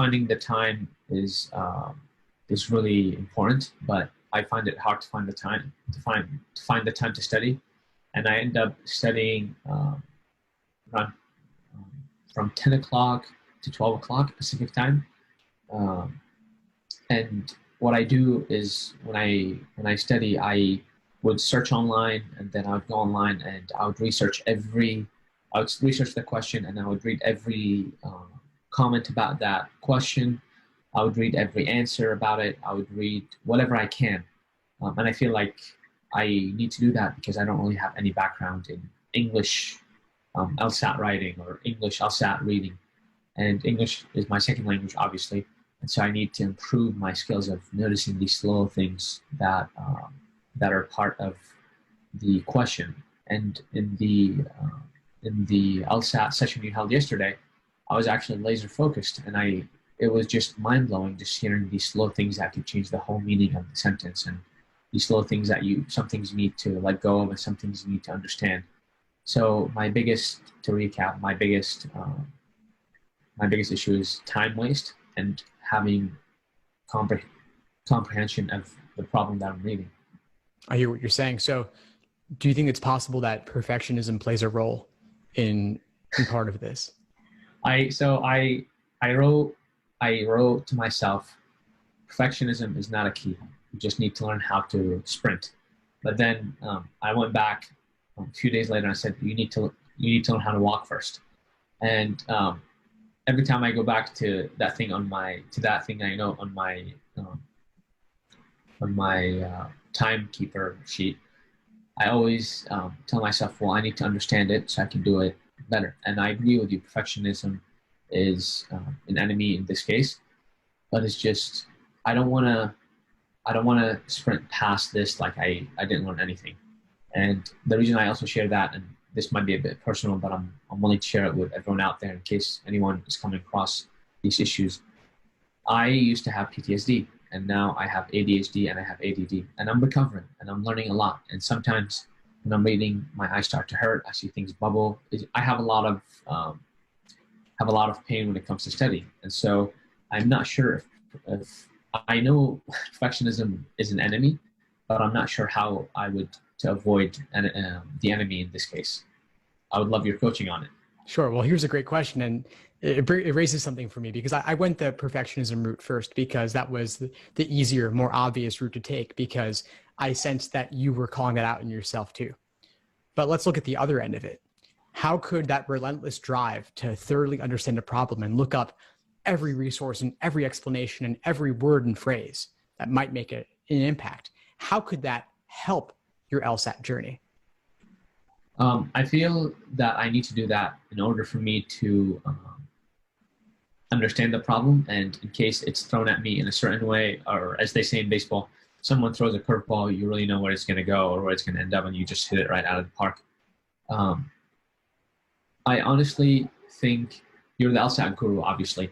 finding the time is really important, but I find it hard to find the time to find the time to study, and I end up studying around from 10 o'clock to 12 o'clock Pacific time. Um, and what I do is when I study, I would search online, and then I would go online and I would I would research the question, and I would read every comment about that question. I would read every answer about it. I would read whatever I can. And I feel like I need to do that because I don't really have any background in English LSAT writing or English LSAT reading. And English is my second language, obviously. And so I need to improve my skills of noticing these little things that are part of the question. And in the LSAT session we held yesterday, I was actually laser focused, and it was just mind blowing just hearing these little things that could change the whole meaning of the sentence, and these little things that some things you need to let go of, and some things you need to understand. So to recap, my biggest issue is time waste and having comprehension of the problem that I'm reading. I hear what you're saying. So do you think it's possible that perfectionism plays a role in part of this? I wrote to myself, perfectionism is not a key. You just need to learn how to sprint. But then I went back a few days later and I said, you need to learn how to walk first. And every time I go back to that thing I know on my timekeeper sheet, I always tell myself, well, I need to understand it so I can do it better. And I agree with you, perfectionism is an enemy in this case, but it's just, I don't want to sprint past this like I didn't learn anything. And the reason I also share that, and this might be a bit personal, but I'm willing to share it with everyone out there in case anyone is coming across these issues. I used to have PTSD, and now I have ADHD and I have ADD, and I'm recovering and I'm learning a lot. And sometimes when I'm reading, my eyes start to hurt. I see things bubble. I have a lot of pain when it comes to studying. And so I'm not sure if I know perfectionism is an enemy, but I'm not sure how I would to avoid the enemy in this case. I would love your coaching on it. Sure. Well, here's a great question. And it raises something for me because I went the perfectionism route first because that was the easier, more obvious route to take because I sensed that you were calling that out in yourself too. But let's look at the other end of it. How could that relentless drive to thoroughly understand a problem and look up every resource and every explanation and every word and phrase that might make an impact, how could that help your LSAT journey? I feel that I need to do that in order for me to understand the problem, and in case it's thrown at me in a certain way, or as they say in baseball, someone throws a curveball, you really know where it's going to go or where it's going to end up, and you just hit it right out of the park. I honestly think you're the LSAT guru, obviously,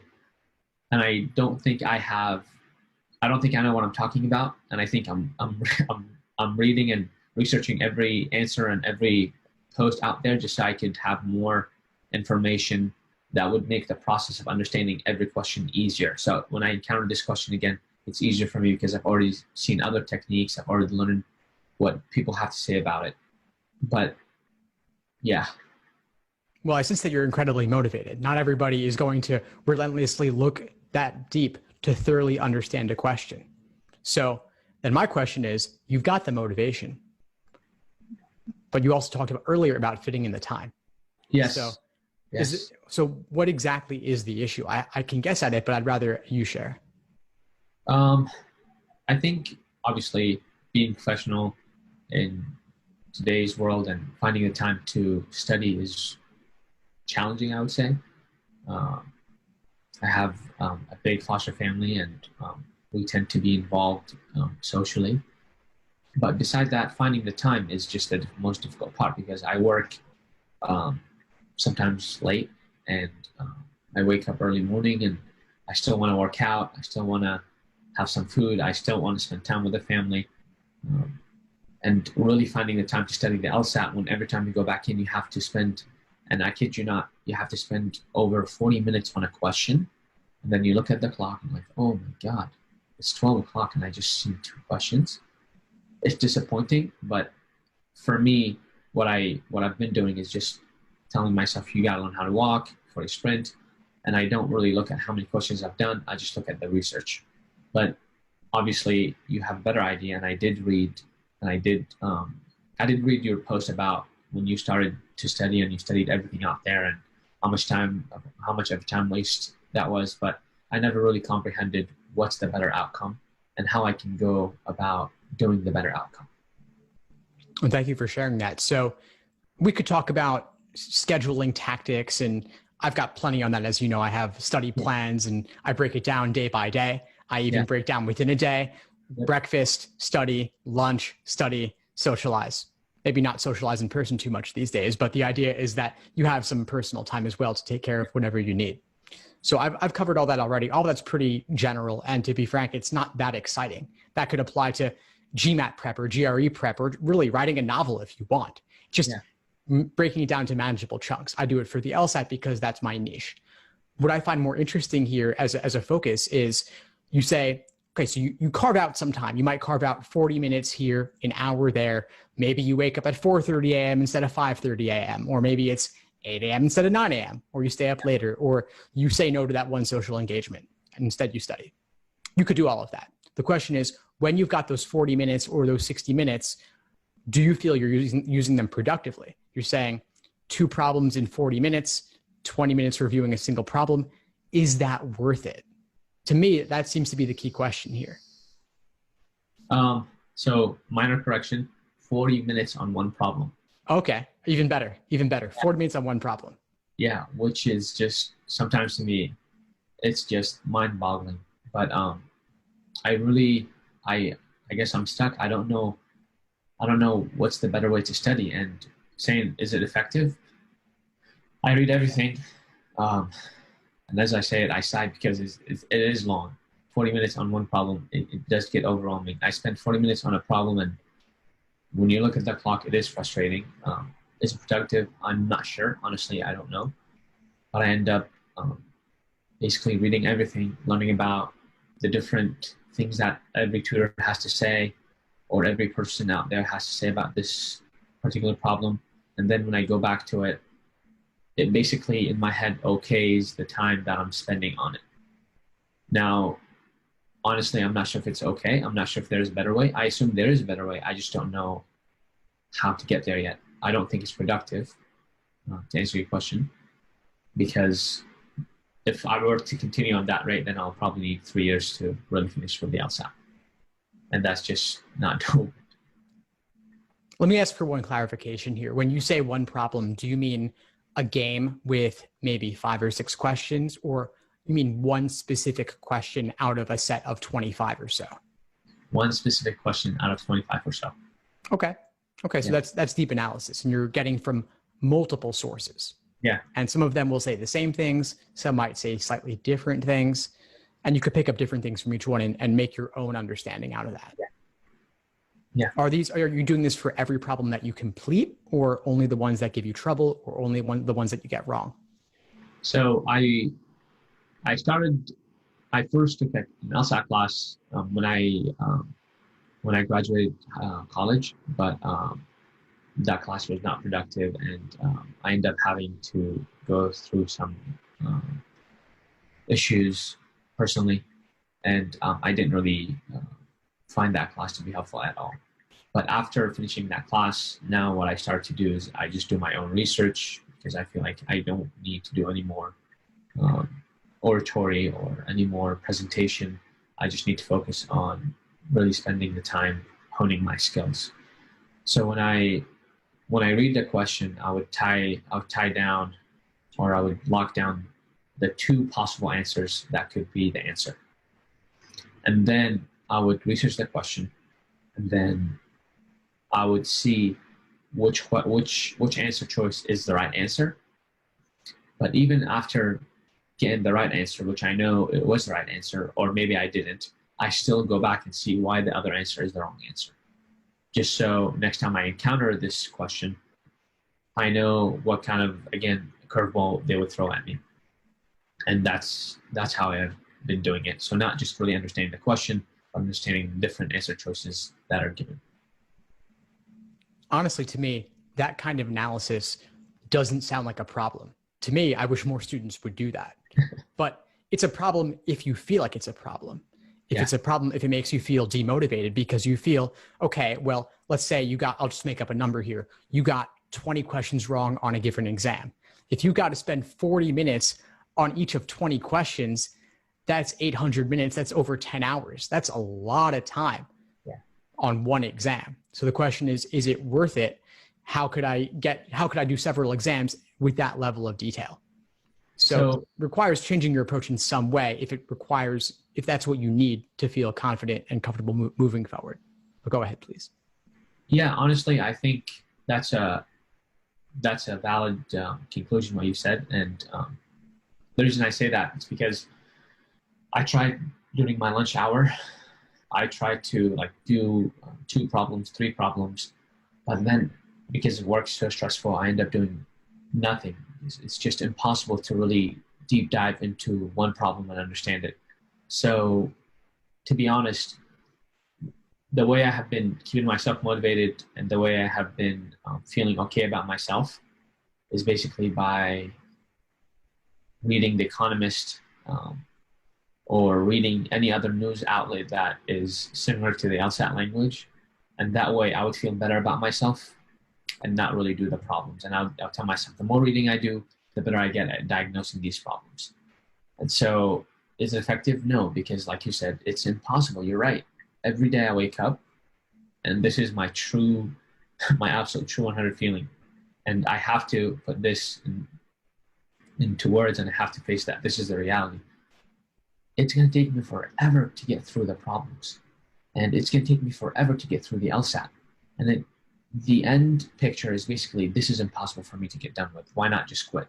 and I don't think I know what I'm talking about, and I think I'm reading and researching every answer and every post out there just so I could have more information that would make the process of understanding every question easier. So when I encounter this question again, it's easier for me because I've already seen other techniques. I've already learned what people have to say about it. But yeah. Well, I sense that you're incredibly motivated. Not everybody is going to relentlessly look that deep to thoroughly understand a question. So then my question is, you've got the motivation, but you also talked about earlier about fitting in the time. Yes. So, yes. So what exactly is the issue? I can guess at it, but I'd rather you share. I think obviously being professional in today's world and finding the time to study is challenging, I would say. I have a big foster family, and we tend to be involved socially. But beside that, finding the time is just the most difficult part because I work sometimes late, and I wake up early morning, and I still want to work out. I still want to have some food. I still want to spend time with the family. And really finding the time to study the LSAT when every time you go back in, you have to spend, and I kid you not, you have to spend over 40 minutes on a question. And then you look at the clock and like, oh my God, it's 12 o'clock and I just seen 2 questions. It's disappointing, but for me, what I've been doing is just telling myself you gotta learn how to walk for a sprint. And I don't really look at how many questions I've done. I just look at the research. But obviously you have a better idea. And I did read your post about when you started to study and you studied everything out there and how much of time waste that was. But I never really comprehended what's the better outcome and how I can go about doing the better outcome. Well, thank you for sharing that. So we could talk about scheduling tactics, and I've got plenty on that. As you know, I have study plans and I break it down day by day. I even break down within a day, breakfast, study, lunch, study, socialize. Maybe not socialize in person too much these days, but the idea is that you have some personal time as well to take care of whenever you need. So I've covered all that already. All that's pretty general. And to be frank, it's not that exciting. That could apply to GMAT prep or GRE prep, or really writing a novel if you want. Just breaking it down to manageable chunks. I do it for the LSAT because that's my niche. What I find more interesting here as a focus is you say, okay, so you carve out some time. You might carve out 40 minutes here, an hour there. Maybe you wake up at 4:30 a.m. instead of 5:30 a.m. Or maybe it's 8 a.m. instead of 9 a.m. Or you stay up later. Or you say no to that one social engagement and instead you study. You could do all of that. The question is, when you've got those 40 minutes or those 60 minutes, do you feel you're using them productively? You're saying 2 problems in 40 minutes, 20 minutes reviewing a single problem. Is that worth it? To me, that seems to be the key question here. So minor correction, 40 minutes on one problem. Okay, even better, even better. 40 minutes on one problem. Yeah, which is just, sometimes to me, it's just mind boggling. But I guess I'm stuck. I don't know what's the better way to study, and saying, is it effective? I read everything. And as I say it, I sigh because it is long. 40 minutes on one problem, it does get overwhelming. I spent 40 minutes on a problem, and when you look at the clock, it is frustrating. Is it productive? I'm not sure. Honestly, I don't know. But I end up basically reading everything, learning about the different things that every tutor has to say, or every person out there has to say about this particular problem. And then when I go back to it, it basically in my head okays the time that I'm spending on it. Now, honestly, I'm not sure if it's okay. I'm not sure if there's a better way. I assume there is a better way. I just don't know how to get there yet. I don't think it's productive, to answer your question, because if I were to continue on that rate, then I'll probably need 3 years to really finish with the LSAT. And that's just not doable. Let me ask for one clarification here. When you say one problem, do you mean a game with maybe 5 or 6 questions, or you mean one specific question out of a set of 25 or so? One specific question out of 25 or so. Okay. So that's deep analysis, and you're getting from multiple sources. Yeah. And some of them will say the same things. Some might say slightly different things, and you could pick up different things from each one and make your own understanding out of that. Yeah. Are you doing this for every problem that you complete, or only the ones that give you trouble, or only the ones that you get wrong? So I first took an LSAT class when I graduated college, but that class was not productive, and I ended up having to go through some issues personally, and I didn't really find that class to be helpful at all. But after finishing that class, now what I start to do is I just do my own research, because I feel like I don't need to do any more oratory or any more presentation. I just need to focus on really spending the time honing my skills. So when I read the question, I would tie down, or I would lock down the 2 possible answers that could be the answer. And then I would research the question, and then I would see which answer choice is the right answer. But even after getting the right answer, which I know it was the right answer, or maybe I didn't, I still go back and see why the other answer is the wrong answer. Just so next time I encounter this question, I know what kind of, again, curveball they would throw at me. And that's how I've been doing it. So not just really understanding the question, but understanding the different answer choices that are given. Honestly, to me, that kind of analysis doesn't sound like a problem. To me, I wish more students would do that. But it's a problem if you feel like it's a problem. If it's a problem, if it makes you feel demotivated because you feel, okay, well, let's say I'll just make up a number here. You got 20 questions wrong on a given exam. If you got to spend 40 minutes on each of 20 questions, that's 800 minutes. That's over 10 hours. That's a lot of time on one exam. So the question is it worth it? How could I do several exams with that level of detail? So it requires changing your approach in some way if that's what you need to feel confident and comfortable moving forward. But go ahead, please. Yeah, honestly, I think that's a valid conclusion what you said. And the reason I say that is because I tried during my lunch hour, I tried to do 2 problems, 3 problems, but then because work's so stressful, I end up doing nothing. It's just impossible to really deep dive into one problem and understand it. So to be honest, the way I have been keeping myself motivated and the way I have been feeling okay about myself is basically by reading The Economist, or reading any other news outlet that is similar to the LSAT language. And that way I would feel better about myself and not really do the problems. And I'll tell myself the more reading I do, the better I get at diagnosing these problems. And so is it effective? No, because like you said, it's impossible. You're right. Every day I wake up and this is my absolute true 100 feeling. And I have to put this into words and I have to face that. This is the reality. It's going to take me forever to get through the problems. And it's going to take me forever to get through the LSAT. And then the end picture is basically, this is impossible for me to get done with. Why not just quit?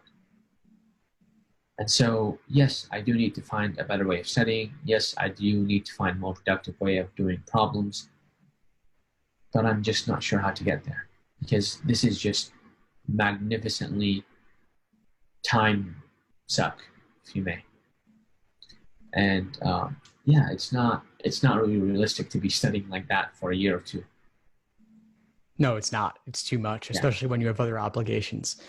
And so, yes, I do need to find a better way of studying. Yes, I do need to find a more productive way of doing problems. But I'm just not sure how to get there. Because this is just magnificently time suck, if you may. And it's not really realistic to be studying like that for a year or 2. No, it's not. It's too much, especially when you have other obligations.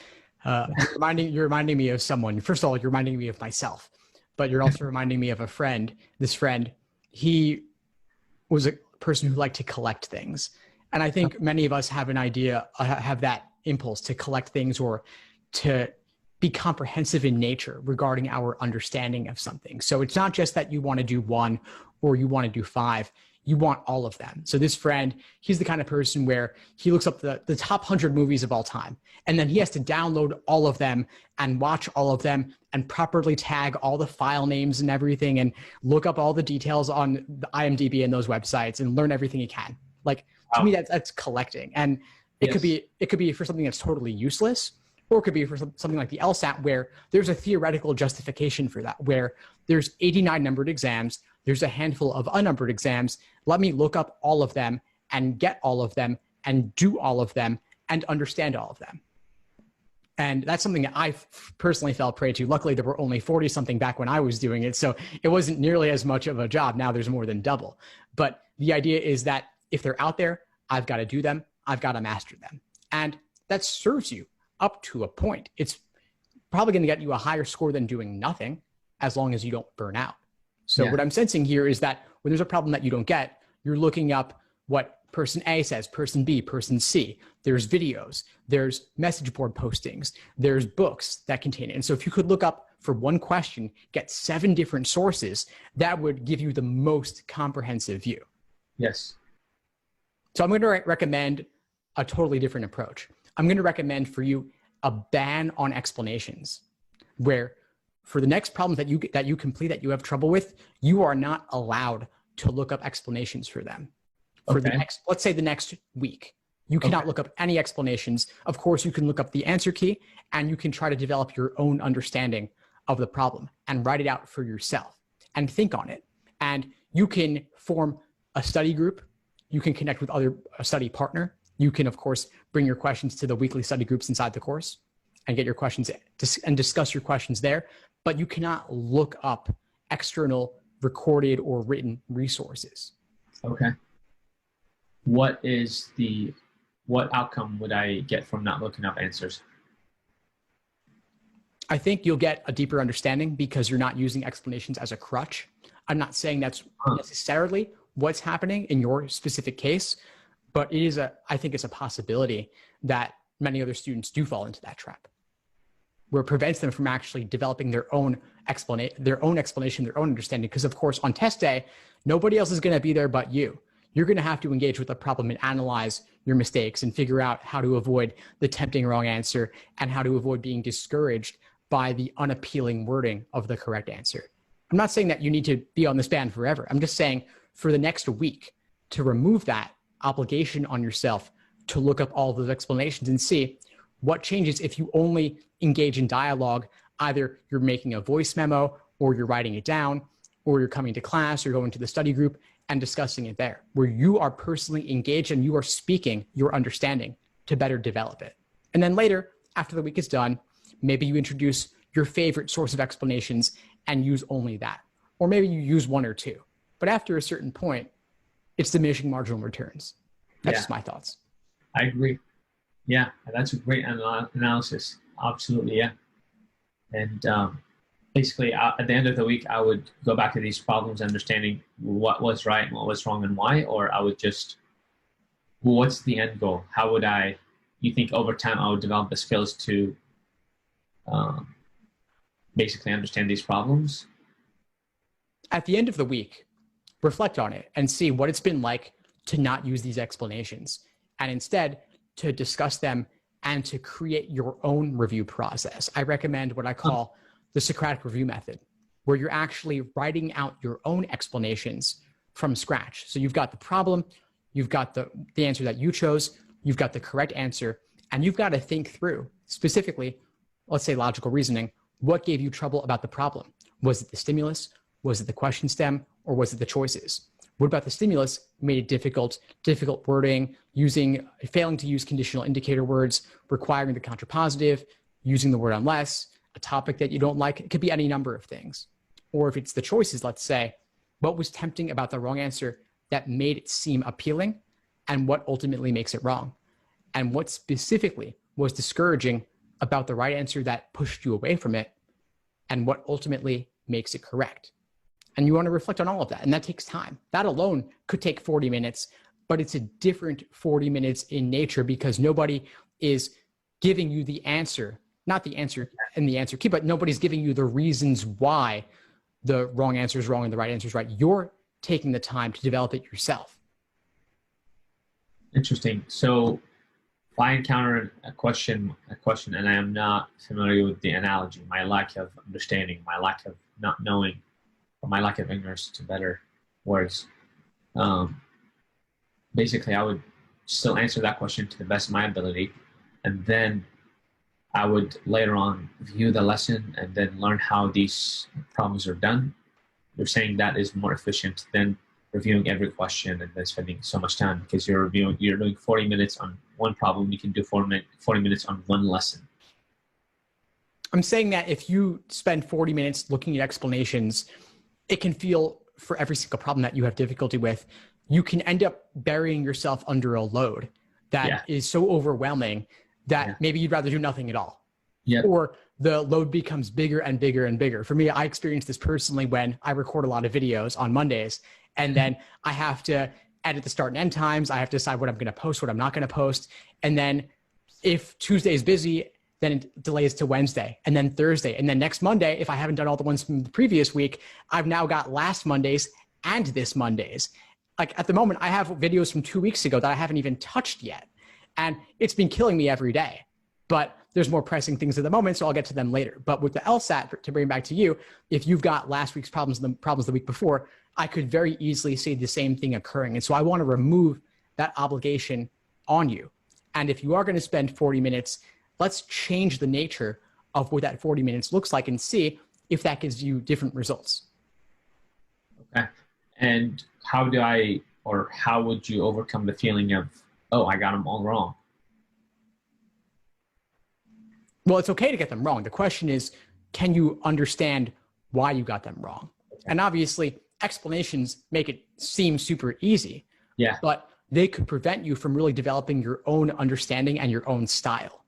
You're reminding me of someone. First of all, you're reminding me of myself, but you're also reminding me of a friend. This friend, he was a person who liked to collect things. And I think many of us have have that impulse to collect things or to be comprehensive in nature regarding our understanding of something. So it's not just that you want to do 1 or you want to do 5, you want all of them. So this friend, he's the kind of person where he looks up the top 100 movies of all time, and then he has to download all of them and watch all of them and properly tag all the file names and everything and look up all the details on the IMDb and those websites and learn everything he can. To me, that's collecting. And it could be for something that's totally useless, or it could be for something like the LSAT where there's a theoretical justification for that, where there's 89 numbered exams, there's a handful of unnumbered exams. Let me look up all of them and get all of them and do all of them and understand all of them. And that's something that I personally fell prey to. Luckily, there were only 40 something back when I was doing it, so it wasn't nearly as much of a job. Now there's more than double. But the idea is that if they're out there, I've got to do them. I've got to master them. And that serves you up to a point. It's probably going to get you a higher score than doing nothing, as long as you don't burn out. So what I'm sensing here is that when there's a problem that you don't get, you're looking up what person A says, person B, person C. There's videos, there's message board postings, there's books that contain it. And so if you could look up for one question, get 7 different sources, that would give you the most comprehensive view. Yes. So I'm going to recommend a totally different approach. I'm going to recommend for you a ban on explanations, where for the next problem that you complete that you have trouble with, you are not allowed to look up explanations for them. For the next, let's say the next week, you cannot look up any explanations. Of course, you can look up the answer key and you can try to develop your own understanding of the problem and write it out for yourself and think on it. And you can form a study group. You can connect with a study partner. You can, of course, bring your questions to the weekly study groups inside the course and get your questions and discuss your questions there. but you cannot look up external recorded or written resources. Okay. What outcome would I get from not looking up answers? I think you'll get a deeper understanding because you're not using explanations as a crutch. I'm not saying that's necessarily what's happening in your specific case, but I think it's a possibility that many other students do fall into that trap, where it prevents them from actually developing their own explanation, their own understanding. Because of course, on test day, nobody else is going to be there but you. You're going to have to engage with the problem and analyze your mistakes and figure out how to avoid the tempting wrong answer and how to avoid being discouraged by the unappealing wording of the correct answer. I'm not saying that you need to be on this band forever. I'm just saying for the next week to remove that obligation on yourself to look up all those explanations and see what changes if you only engage in dialogue. Either you're making a voice memo or you're writing it down, or you're coming to class or going to the study group and discussing it there, where you are personally engaged and you are speaking your understanding to better develop it. And then later, after the week is done, maybe you introduce your favorite source of explanations and use only that. Or maybe you use one or two. But after a certain point, it's diminishing marginal returns. That's just my thoughts. I agree. Yeah, that's a great analysis. Absolutely, yeah. And basically, at the end of the week, I would go back to these problems, understanding what was right and what was wrong and why, or I would just, well, what's the end goal? How would you think over time I would develop the skills to basically understand these problems? At the end of the week, reflect on it and see what it's been like to not use these explanations, and instead to discuss them and to create your own review process. I recommend what I call the Socratic review method, where you're actually writing out your own explanations from scratch. So you've got the problem, you've got the answer that you chose, you've got the correct answer, and you've got to think through specifically, let's say logical reasoning, what gave you trouble about the problem? Was it the stimulus? Was it the question stem? Or was it the choices? What about the stimulus made it difficult wording, failing to use conditional indicator words, requiring the contrapositive, using the word unless, a topic that you don't like? It could be any number of things. Or if it's the choices, let's say, what was tempting about the wrong answer that made it seem appealing, and what ultimately makes it wrong? And what specifically was discouraging about the right answer that pushed you away from it, and what ultimately makes it correct? And you want to reflect on all of that. And that takes time. That alone could take 40 minutes, but it's a different 40 minutes in nature because nobody is giving you the answer, not the answer and the answer key, but nobody's giving you the reasons why the wrong answer is wrong and the right answer is right. You're taking the time to develop it yourself. Interesting. So if I encounter a question and I am not familiar with the analogy, my lack of understanding, my lack of not knowing, or my lack of ignorance to better words, basically I would still answer that question to the best of my ability, and then I would later on view the lesson and then learn how these problems are done. You're saying that is more efficient than reviewing every question and then spending so much time, because you're doing 40 minutes on one problem. You can do 40 minutes on one lesson. I'm saying that if you spend 40 minutes looking at explanations, it can feel, for every single problem that you have difficulty with, you can end up burying yourself under a load that is so overwhelming that maybe you'd rather do nothing at all. Or the load becomes bigger and bigger and bigger. For me, I experienced this personally when I record a lot of videos on Mondays, and then I have to edit the start and end times. I have to decide what I'm going to post, what I'm not going to post. And then if Tuesday is busy, then it delays to Wednesday, and then Thursday. And then next Monday, if I haven't done all the ones from the previous week, I've now got last Monday's and this Monday's. Like at the moment, I have videos from 2 weeks ago that I haven't even touched yet. And it's been killing me every day. But there's more pressing things at the moment, so I'll get to them later. But with the LSAT, to bring back to you, if you've got last week's problems and the problems the week before, I could very easily see the same thing occurring. And so I want to remove that obligation on you. And if you are going to spend 40 minutes, let's change the nature of what that 40 minutes looks like and see if that gives you different results. Okay. And how would you overcome the feeling of, oh, I got them all wrong? Well, it's okay to get them wrong. The question is, can you understand why you got them wrong? And obviously, explanations make it seem super easy, Yeah. but they could prevent you from really developing your own understanding and your own style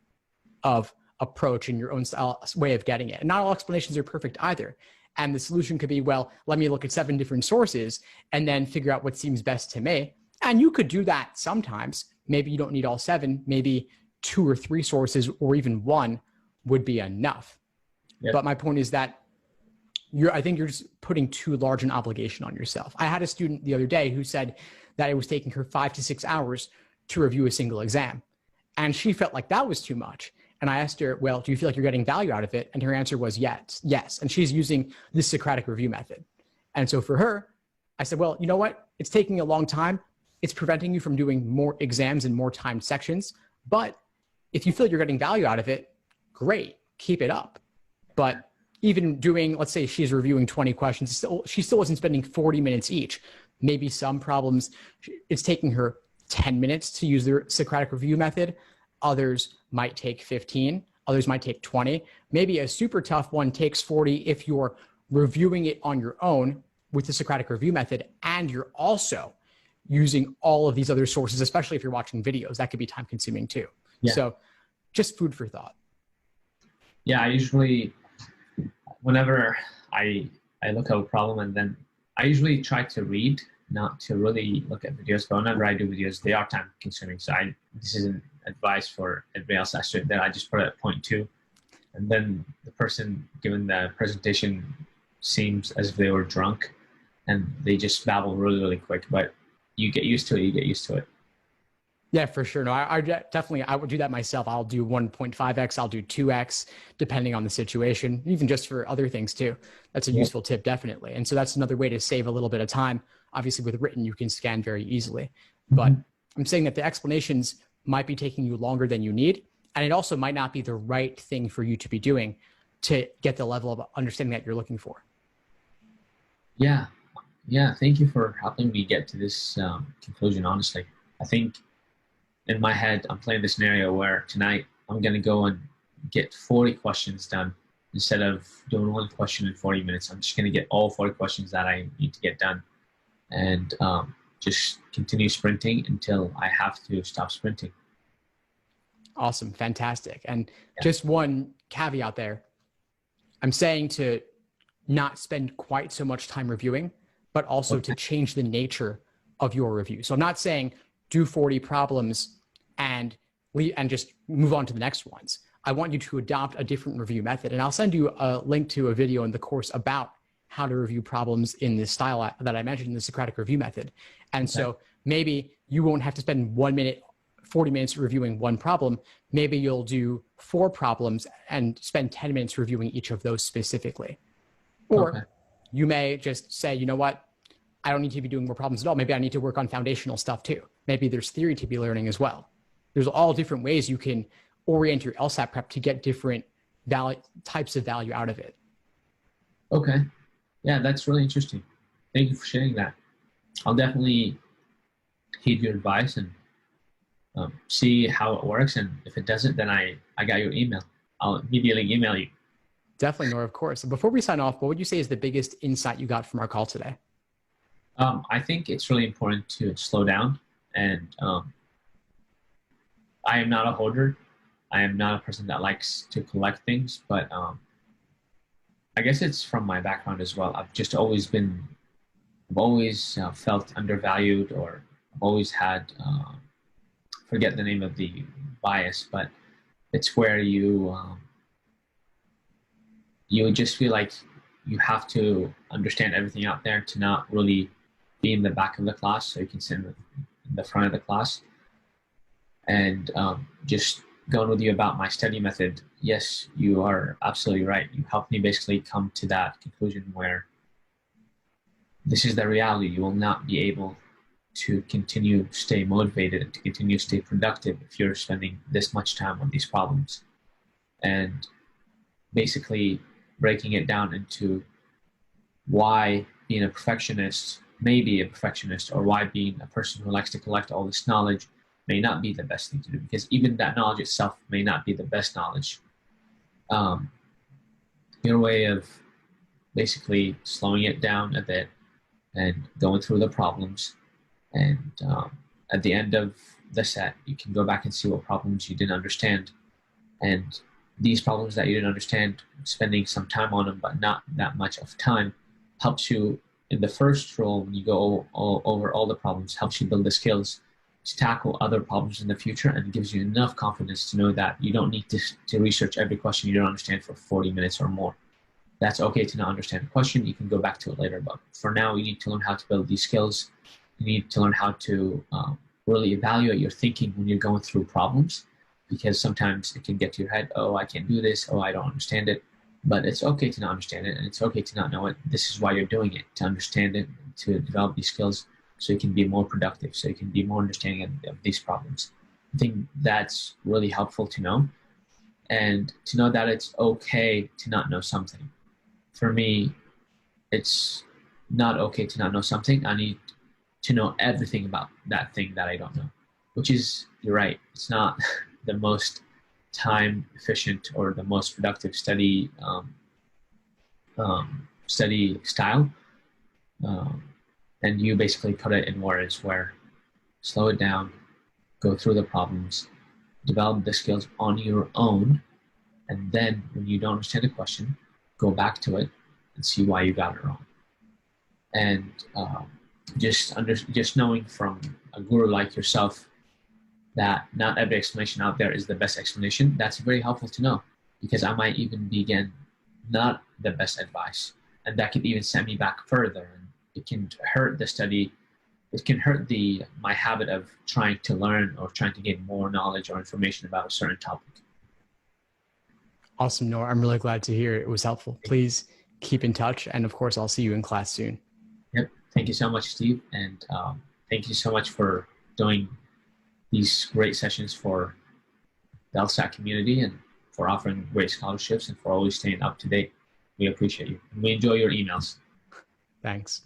of approach and your own style, way of getting it. And not all explanations are perfect either. And the solution could be, well, let me look at 7 different sources and then figure out what seems best to me. And you could do that sometimes. Maybe you don't need all 7. Maybe 2 or 3 sources or even 1 would be enough. Yep. But my point is that I think you're just putting too large an obligation on yourself. I had a student the other day who said that it was taking her 5 to 6 hours to review a single exam. And she felt like that was too much. And I asked her, well, do you feel like you're getting value out of it? And her answer was yes. And she's using the Socratic review method. And so for her, I said, well, you know what? It's taking a long time. It's preventing you from doing more exams and more timed sections. But if you feel you're getting value out of it, great, keep it up. But even doing, let's say she's reviewing 20 questions, she still wasn't spending 40 minutes each. Maybe some problems, it's taking her 10 minutes to use the Socratic review method. Others might take 15. Others might take 20. Maybe a super tough one takes 40 if you're reviewing it on your own with the Socratic review method, and you're also using all of these other sources, especially if you're watching videos. That could be time consuming too. Yeah. So just food for thought. Yeah, I usually, whenever I look at a problem, and then I usually try to read, not to really look at videos, but whenever I do videos, they are time consuming. So this isn't advice for everybody else. I just put it at point 2. And then the person giving the presentation seems as if they were drunk and they just babble really, really quick, but you get used to it. Yeah, for sure. No, I definitely, I would do that myself. I'll do 1.5x, I'll do 2x, depending on the situation, even just for other things too. That's a useful tip, definitely. And so that's another way to save a little bit of time. Obviously with written, you can scan very easily, but I'm saying that the explanations might be taking you longer than you need. And it also might not be the right thing for you to be doing to get the level of understanding that you're looking for. Yeah. Thank you for helping me get to this conclusion. Honestly, I think in my head, I'm playing this scenario where tonight I'm going to go and get 40 questions done instead of doing 1 question in 40 minutes. I'm just going to get all 40 questions that I need to get done and just continue sprinting until I have to stop sprinting. Awesome. Fantastic. And just one caveat there. I'm saying to not spend quite so much time reviewing, but also to change the nature of your review. So I'm not saying do 40 problems and just move on to the next ones. I want you to adopt a different review method. And I'll send you a link to a video in the course about how to review problems in this style that I mentioned in the Socratic review method. And so maybe you won't have to spend 40 minutes reviewing 1 problem. Maybe you'll do 4 problems and spend 10 minutes reviewing each of those specifically. Or you may just say, you know what? I don't need to be doing more problems at all. Maybe I need to work on foundational stuff too. Maybe there's theory to be learning as well. There's all different ways you can orient your LSAT prep to get different types of value out of it. Okay. Yeah, that's really interesting. Thank you for sharing that. I'll definitely heed your advice and see how it works. And if it doesn't, then I got your email. I'll immediately email you. Definitely, Nor, of course. Before we sign off, what would you say is the biggest insight you got from our call today? I think it's really important to slow down. And I am not a hoarder. I am not a person that likes to collect things, but I guess it's from my background as well. I've always felt undervalued, or I've always had, forget the name of the bias, but it's where you just feel like you have to understand everything out there to not really be in the back of the class, so you can sit in the front of the class. And just going with you about my study method, yes, you are absolutely right. You helped me basically come to that conclusion where this is the reality. You will not be able to continue to stay motivated and to continue to stay productive if you're spending this much time on these problems. And basically breaking it down into why being a perfectionist may be a perfectionist, or why being a person who likes to collect all this knowledge may not be the best thing to do, because even that knowledge itself may not be the best knowledge. your way of basically slowing it down a bit and going through the problems. And at the end of the set, you can go back and see what problems you didn't understand. And these problems that you didn't understand, spending some time on them, but not that much of time, helps you in the first roll when you go over all the problems, helps you build the skills to tackle other problems in the future, and gives you enough confidence to know that you don't need to research every question you don't understand for 40 minutes or more. That's okay to not understand a question. You can go back to it later. But for now, you need to learn how to build these skills. You need to learn how to really evaluate your thinking when you're going through problems, because sometimes it can get to your head, oh, I can't do this, oh, I don't understand it. But it's okay to not understand it, and it's okay to not know it. This is why you're doing it, to understand it, to develop these skills so you can be more productive, so you can be more understanding of these problems. I think that's really helpful to know, and to know that it's okay to not know something. For me, it's not okay to not know something. I need to know everything about that thing that I don't know, which is, you're right, it's not the most time efficient or the most productive study style. And you basically put it in words where slow it down, go through the problems, develop the skills on your own, and then when you don't understand a question, go back to it and see why you got it wrong. And just knowing from a guru like yourself that not every explanation out there is the best explanation, that's very helpful to know, because I might even be, again, not the best advice. And that could even send me back further. And it can hurt the study. It can hurt my habit of trying to learn or trying to gain more knowledge or information about a certain topic. Awesome, Noor. I'm really glad to hear it was helpful. Please keep in touch. And of course, I'll see you in class soon. Yep. Thank you so much, Steve. And thank you so much for doing these great sessions for the LSAT community, and for offering great scholarships, and for always staying up to date. We appreciate you. And we enjoy your emails. Thanks.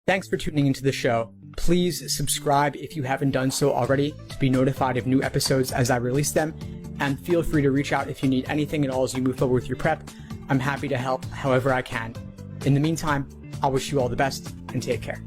Thanks for tuning into the show. Please subscribe if you haven't done so already to be notified of new episodes as I release them. And feel free to reach out if you need anything at all as you move forward with your prep. I'm happy to help however I can. In the meantime, I'll wish you all the best and take care.